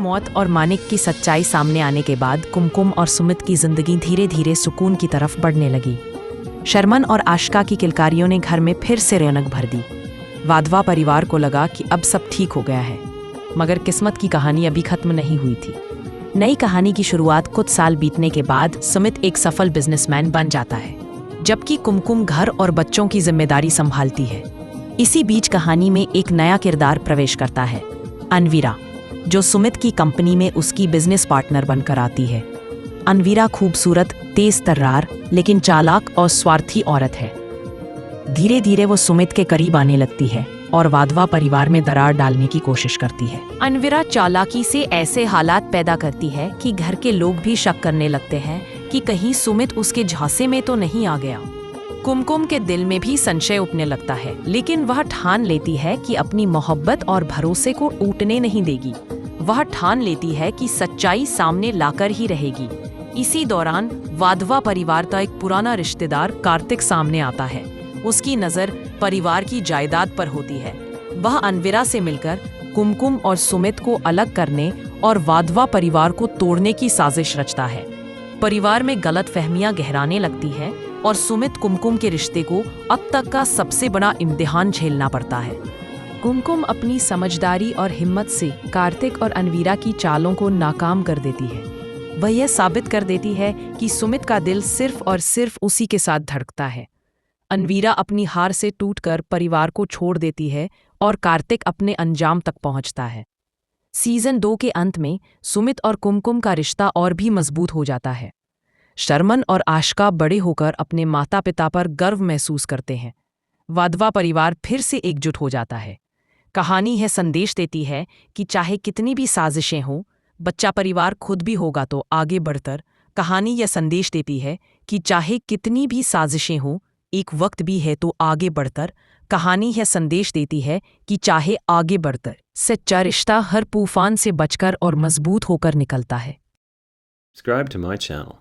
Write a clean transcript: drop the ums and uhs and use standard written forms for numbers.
मौत और मानिक की सच्चाई सामने आने के बाद कुमकुम और सुमित की जिंदगी धीरे धीरे सुकून की तरफ बढ़ने लगी। शर्मन और आशिका की किलकारियों ने घर में फिर से रौनक भर दी। वाधवा परिवार को लगा कि अब सब ठीक हो गया है, मगर किस्मत की कहानी अभी खत्म नहीं हुई थी। नई कहानी की शुरुआत कुछ साल बीतने के बाद सुमित एक सफल बिजनेसमैन बन जाता है, जबकि कुमकुम घर और बच्चों की जिम्मेदारी संभालती है। इसी बीच कहानी में एक नया किरदार प्रवेश करता है, अनवीरा, जो सुमित की कंपनी में उसकी बिजनेस पार्टनर बनकर आती है। अनवीरा खूबसूरत, तेज तर्रार, लेकिन चालाक और स्वार्थी औरत है। धीरे धीरे वो सुमित के करीब आने लगती है और वाधवा परिवार में दरार डालने की कोशिश करती है। अनवीरा चालाकी से ऐसे हालात पैदा करती है कि घर के लोग भी शक करने लगते हैं कि कहीं सुमित उसके झांसे में तो नहीं आ गया। कुमकुम के दिल में भी संशय उठने लगता है, लेकिन वह ठान लेती है कि अपनी मोहब्बत और भरोसे को टूटने नहीं देगी। वह ठान लेती है कि सच्चाई सामने लाकर ही रहेगी। इसी दौरान वाधवा परिवार का एक पुराना रिश्तेदार कार्तिक सामने आता है। उसकी नज़र परिवार की जायदाद पर होती है। वह अनवीरा से मिलकर कुमकुम और सुमित को अलग करने और वाधवा परिवार को तोड़ने की साजिश रचता है। परिवार में गलतफहमियां गहराने लगती है और सुमित कुमकुम के रिश्ते को अब तक का सबसे बड़ा इम्तिहान झेलना पड़ता है। कुमकुम अपनी समझदारी और हिम्मत से कार्तिक और अनवीरा की चालों को नाकाम कर देती है। वह यह साबित कर देती है कि सुमित का दिल सिर्फ और सिर्फ उसी के साथ धड़कता है। अनवीरा अपनी हार से टूटकर परिवार को छोड़ देती है और कार्तिक अपने अंजाम तक पहुंचता है। सीजन 2 के अंत में सुमित और कुमकुम का रिश्ता और भी मजबूत हो जाता है। शर्मन और आशिका बड़े होकर अपने माता पिता पर गर्व महसूस करते हैं। वाधवा परिवार फिर से एकजुट हो जाता है। कहानी है संदेश देती है कि चाहे कितनी भी साजिशें हों, बच्चा परिवार खुद भी होगा तो आगे बढ़कर। कहानी यह संदेश देती है कि चाहे कितनी भी साजिशें हों, एक वक्त भी है तो आगे बढ़कर। कहानी यह संदेश देती है कि चाहे आगे बढ़कर सच्चा रिश्ता हर तूफान से बचकर और मजबूत होकर निकलता है। Subscribe to my channel.